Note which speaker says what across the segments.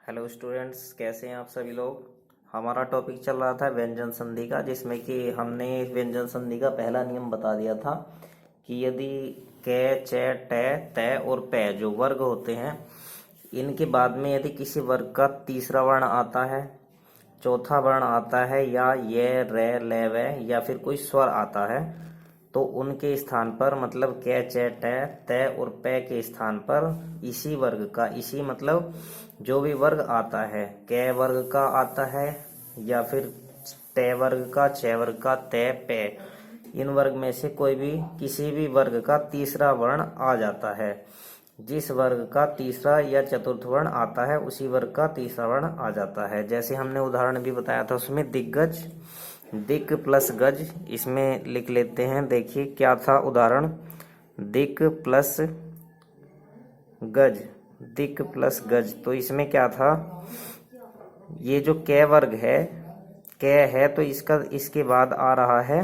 Speaker 1: Hello students, कैसे हैं आप सभी लोग। हमारा टॉपिक चल रहा था व्यंजन संधि का, जिसमें कि हमने व्यंजन संधि का पहला नियम बता दिया था कि यदि कै, चै, टै, तै और पै जो वर्ग होते हैं, इनके बाद में यदि किसी वर्ग का तीसरा वर्ण आता है, चौथा वर्ण आता है, या ये, रे, ले, वे, या फिर कोई स्वर आता है, तो उनके स्थान पर मतलब कै, चै, टै, तै और पै के स्थान पर इसी वर्ग का, इसी मतलब जो भी वर्ग आता है, कै वर्ग का आता है या फिर तै वर्ग का, छह वर्ग का, तै, पै, इन वर्ग में से कोई भी किसी भी वर्ग का तीसरा वर्ण आ जाता है। जिस वर्ग का तीसरा या चतुर्थ वर्ण आता है उसी वर्ग का तीसरा वर्ण आ जाता है। जैसे हमने उदाहरण भी बताया था, उसमें दिग्गज, दिक प्लस गज, इसमें लिख लेते हैं। देखिए क्या था उदाहरण, दिक प्लस गज, दिक प्लस गज। तो इसमें क्या था, ये जो कै वर्ग है, कै है तो इसका इसके बाद आ रहा है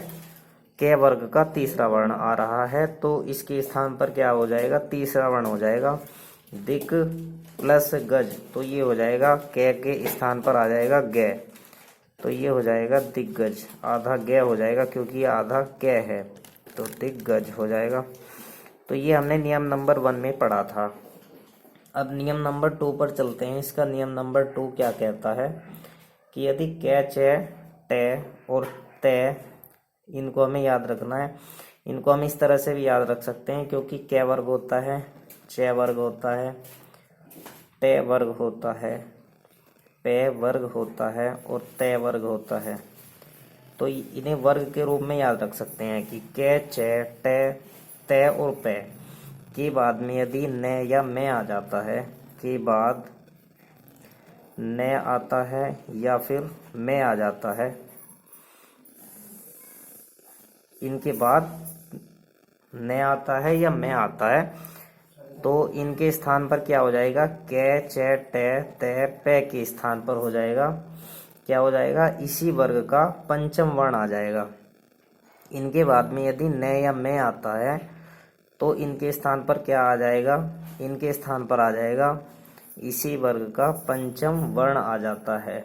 Speaker 1: कै वर्ग का तीसरा वर्ण आ रहा है, तो इसके स्थान पर क्या हो जाएगा, तीसरा वर्ण हो जाएगा दिक प्लस गज। तो ये हो जाएगा कै के स्थान पर आ जाएगा गे, तो ये हो जाएगा दिग्गज, आधा गे हो जाएगा क्योंकि ये आधा कै है, तो दिग्गज हो जाएगा। तो ये हमने नियम नंबर 1 में पढ़ा था। अब नियम नंबर 2 पर चलते हैं। इसका नियम नंबर 2 क्या कहता है कि यदि कै, चै, टै और तै, इनको हमें याद रखना है। इनको हम इस तरह से भी याद रख सकते हैं, क्योंकि कै वर्ग होता है, चै वर्ग होता है, टै वर्ग होता है, पै वर्ग होता है और तै वर्ग होता है। तो इन्हें वर्ग के रूप में याद रख सकते हैं कि कै, चै, टै, तै और पै के बाद में यदि न या मैं आ जाता है, के बाद न आता है या फिर मैं आ जाता है, इनके बाद न आता है या मैं आता है, तो इनके स्थान पर क्या हो जाएगा, कै, चै, टै, तै, पै के स्थान पर हो जाएगा, क्या हो जाएगा, इसी वर्ग का पंचम वर्ण आ जाएगा। इनके बाद में यदि न या मैं आता है तो इनके स्थान पर क्या आ जाएगा, इनके स्थान पर आ जाएगा इसी वर्ग का पंचम वर्ण आ जाता है।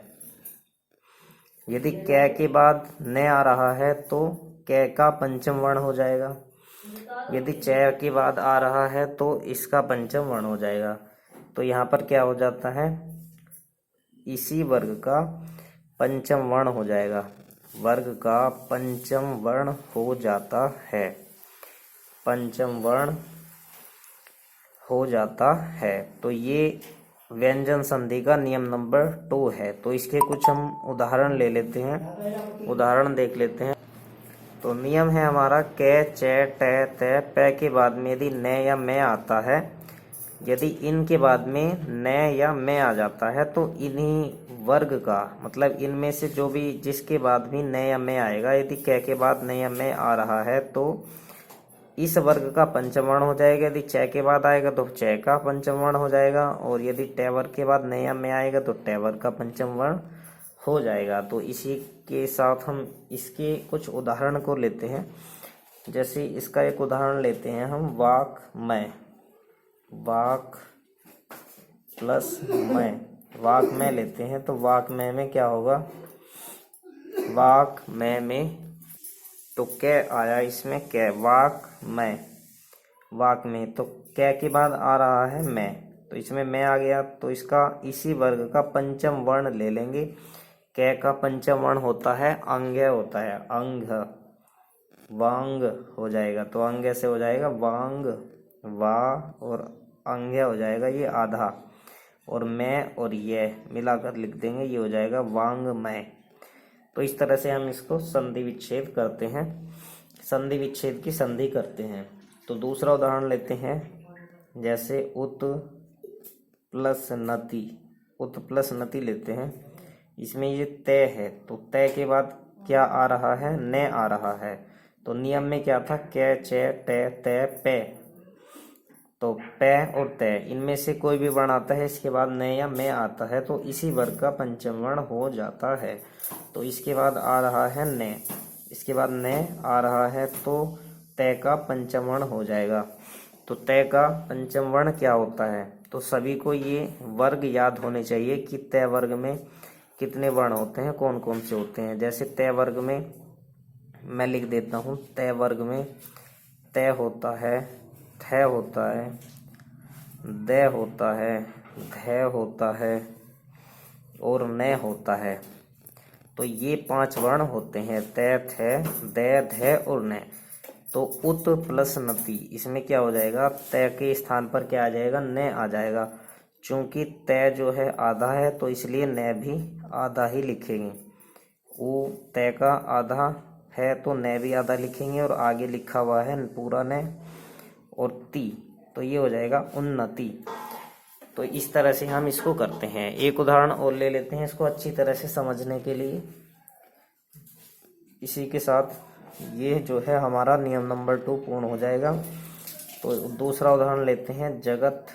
Speaker 1: यदि कै के बाद न आ रहा है तो कै का पंचम वर्ण हो जाएगा। यदि चै के बाद आ रहा है तो इसका पंचम वर्ण हो जाएगा। तो यहाँ पर क्या हो जाता है, इसी वर्ग का पंचम वर्ण हो जाएगा, वर्ग का पंचम वर्ण हो जाता है, पंचम वर्ण हो जाता है। तो ये व्यंजन संधि का नियम नंबर 2 है। तो इसके कुछ हम उदाहरण ले लेते हैं, उदाहरण देख लेते हैं। तो नियम है हमारा कै, चै, टै, तै, पै के बाद में यदि न या मैं आता है, यदि इनके बाद में न या मैं आ जाता है तो इन्हीं वर्ग का मतलब इनमें से जो भी जिसके बाद भी न या मैं आएगा, यदि कै के बाद न या मैं आ रहा है तो इस वर्ग का पंचम वर्ण हो जाएगा। यदि चै के बाद आएगा तो चै का पंचम वर्ण हो जाएगा, और यदि टै वर्ग के बाद न या मैं आएगा तो टै वर्ग का पंचम वर्ण हो जाएगा। तो इसी के साथ हम इसके कुछ उदाहरण को लेते हैं। जैसे इसका एक उदाहरण लेते हैं हम, वाक मैं, वाक प्लस मैं, वाक में लेते हैं। तो वाक में क्या होगा, वाक में तो कै आया, इसमें कै, वाक में, वाक में तो कै के बाद आ रहा है मैं, तो इसमें मैं आ गया, तो इसका इसी वर्ग का पंचम वर्ण ले लेंगे। कै का पंचम वर्ण होता है अंग, होता है अंग, वांग हो जाएगा, तो अंग से हो जाएगा वांग, वा और अंग हो जाएगा ये आधा, और मैं और ये मिलाकर लिख देंगे, ये हो जाएगा वांग मैं। तो इस तरह से हम इसको संधि विच्छेद करते हैं, संधि विच्छेद की संधि करते हैं। तो दूसरा उदाहरण लेते हैं, जैसे उत प्लस नति, उत प्लस नति लेते हैं। इसमें ये तय है, तो तय के बाद क्या आ रहा है, न आ रहा है। तो नियम में क्या था, कै, चै, टै, तै, पै, तो पै और तै इनमें से कोई भी वर्ण आता है, इसके बाद न या मैं आता है तो इसी वर्ग का पंचम वर्ण हो जाता है। तो इसके बाद आ रहा है न, इसके बाद न आ रहा है तो तै का पंचम वर्ण हो जाएगा। तो तै का पंचम वर्ण क्या होता है, तो सभी को ये वर्ग याद होने चाहिए कि तय वर्ग में कितने वर्ण होते हैं, कौन कौन से होते हैं। जैसे तय वर्ग में मैं लिख देता हूँ, तय वर्ग में तय होता है, थ होता है, द होता है, ध होता है और न होता है। तो ये 5 वर्ण होते हैं, तय, थ, द, ध और न। तो उत प्लस नति, इसमें क्या हो जाएगा, तय के स्थान पर क्या आ जाएगा, न आ जाएगा। चूंकि तय जो है आधा है तो इसलिए न भी आधा ही लिखेंगे। उ तय का आधा है तो न भी आधा लिखेंगे और आगे लिखा हुआ है पूरा न और ती, तो ये हो जाएगा उन्नति। तो इस तरह से हम इसको करते हैं। एक उदाहरण और ले लेते हैं इसको अच्छी तरह से समझने के लिए। इसी के साथ ये जो है हमारा नियम नंबर 2 पूर्ण हो जाएगा। तो दूसरा उदाहरण लेते हैं, जगत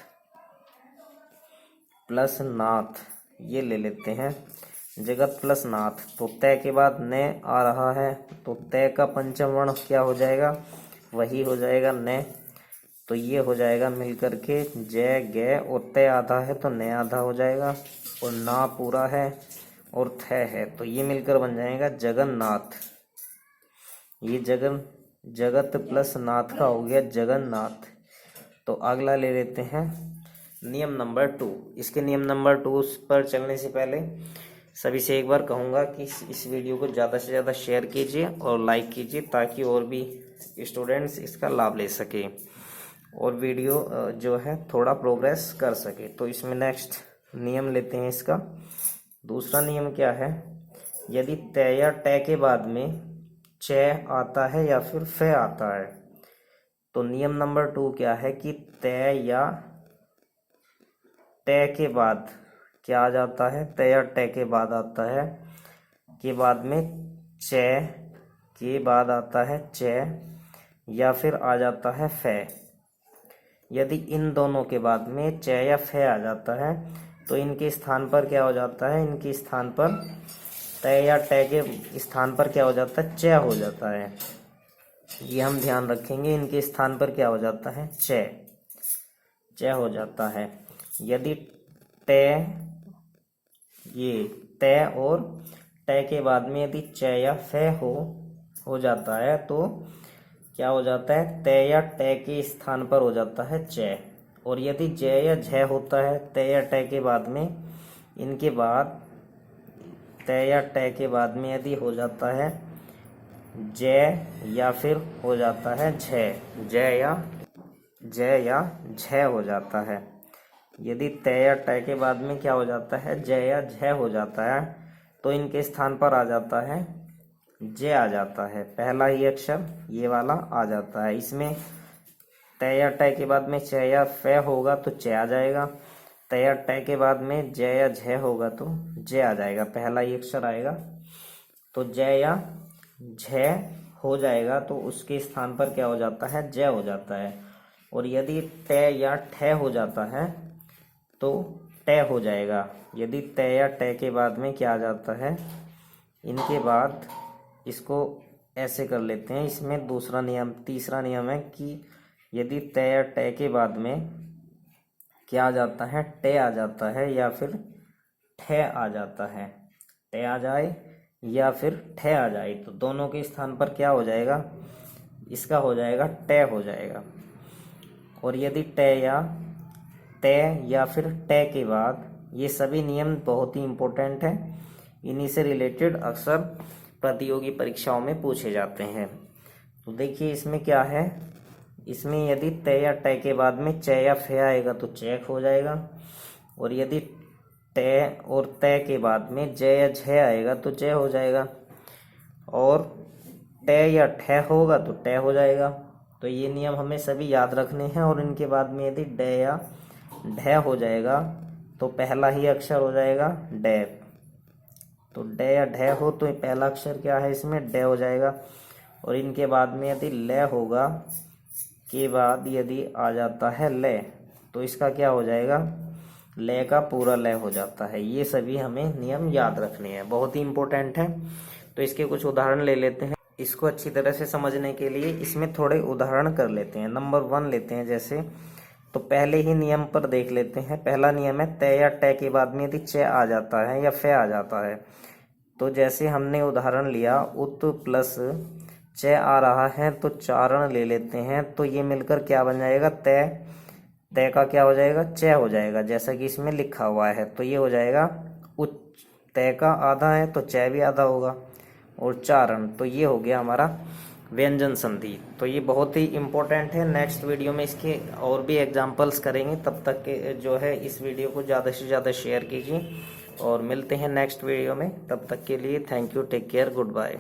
Speaker 1: प्लस नाथ, ये ले लेते हैं। जगत प्लस नाथ, तो तय के बाद न आ रहा है तो तय का पंचम वर्ण क्या हो जाएगा, वही हो जाएगा न। तो ये हो जाएगा मिलकर के जय ग, और तय आधा है तो न आधा हो जाएगा और ना पूरा है और थ है, तो ये मिलकर बन जाएगा जगन्नाथ। ये जगत प्लस नाथ का हो गया जगन्नाथ। तो अगला ले लेते हैं नियम नंबर 2। इसके नियम नंबर 2 पर चलने से पहले सभी से एक बार कहूँगा कि इस वीडियो को ज़्यादा से ज़्यादा शेयर कीजिए और लाइक कीजिए ताकि और भी स्टूडेंट्स इसका लाभ ले सके और वीडियो जो है थोड़ा प्रोग्रेस कर सके। तो इसमें नेक्स्ट नियम लेते हैं इसका। दूसरा नियम क्या है, यदि तय या ट के बाद में च आता है या फिर फ आता है, तो नियम नंबर 2 क्या है कि तय या ट के बाद क्या आ जाता है, तय या ट के बाद आता है, के बाद में च के बाद आता है च या फिर आ जाता है फ। यदि इन दोनों के बाद में च या फ आ जाता है तो इनके स्थान पर क्या हो जाता है, इनके स्थान पर तय या ट के स्थान पर क्या हो जाता है, च हो जाता है। ये हम ध्यान रखेंगे, इनके स्थान पर क्या हो जाता है, च हो जाता है। यदि ट, ये तय और ट के बाद में यदि च या फ हो जाता है तो क्या हो जाता है, तय या ट के स्थान पर हो जाता है च। और यदि ज या झ होता है तय या ट के बाद में, इनके बाद तय या ट के बाद में यदि हो जाता है ज या फिर हो जाता है झ, ज या झ हो जाता है। यदि तय या ट के बाद में क्या हो जाता है, ज या झ हो जाता है, तो इनके स्थान पर आ जाता है ज आ जाता है। पहला ही अक्षर ये वाला आ जाता है। इसमें तय या ट के बाद में च या फ होगा तो च आ जाएगा, तय या ट के बाद में ज या झ होगा तो ज आ जाएगा, पहला ही अक्षर आएगा। तो ज या झ हो जाएगा तो उसके स्थान पर क्या हो जाता है, ज हो जाता है। और यदि ट या ठ हो जाता है तो ट हो जाएगा। यदि त या ट के बाद में क्या आ जाता है, इनके बाद इसको ऐसे कर लेते हैं। इसमें दूसरा नियम, तीसरा नियम है कि यदि त या ट के बाद में क्या आ जाता है, ट आ जाता है या फिर ठ आ जाता है, ट आ जाए या फिर ठ आ जाए, तो दोनों के स्थान पर क्या हो जाएगा, इसका हो जाएगा ट हो जाएगा। और यदि त या फिर ट के बाद, ये सभी नियम बहुत ही इम्पोर्टेंट हैं, इन्हीं से रिलेटेड अक्सर प्रतियोगी परीक्षाओं में पूछे जाते हैं। तो देखिए इसमें क्या है, इसमें यदि त या ट के बाद में च या फ आएगा तो चेक हो जाएगा, और यदि ट और त के बाद में ज या झ आएगा तो ज हो जाएगा, और ट या ठ होगा तो ट हो जाएगा। तो ये नियम हमें सभी याद रखने हैं। और इनके बाद में यदि ड या ढ हो जाएगा तो पहला ही अक्षर हो जाएगा ड। तो ड या ढ हो तो पहला अक्षर क्या है इसमें, ड हो जाएगा। और इनके बाद में यदि ल होगा, के बाद यदि आ जाता है ल, तो इसका क्या हो जाएगा, ल का पूरा ल हो जाता है। ये सभी हमें नियम याद रखने हैं, बहुत ही इम्पोर्टेंट है। तो इसके कुछ उदाहरण ले लेते हैं। इसको अच्छी तरह से समझने के लिए इसमें थोड़े उदाहरण कर लेते हैं। नंबर 1 लेते हैं, जैसे तो पहले ही नियम पर देख लेते हैं। पहला नियम है त या ट के बाद में यदि च आ जाता है या फ आ जाता है, तो जैसे हमने उदाहरण लिया उत प्लस च आ रहा है तो चारण ले लेते हैं, तो ये मिलकर क्या बन जाएगा, त का क्या हो जाएगा, च हो जाएगा, जैसा कि इसमें लिखा हुआ है। तो ये हो जाएगा उच्च, त का आधा है तो च भी आधा होगा, और चारण, तो ये हो गया हमारा व्यंजन संधि। तो ये बहुत ही इम्पोर्टेंट है। नेक्स्ट वीडियो में इसके और भी एग्जांपल्स करेंगे। तब तक के जो है इस वीडियो को ज़्यादा से ज़्यादा शेयर कीजिए और मिलते हैं नेक्स्ट वीडियो में। तब तक के लिए thank you, take care, good bye.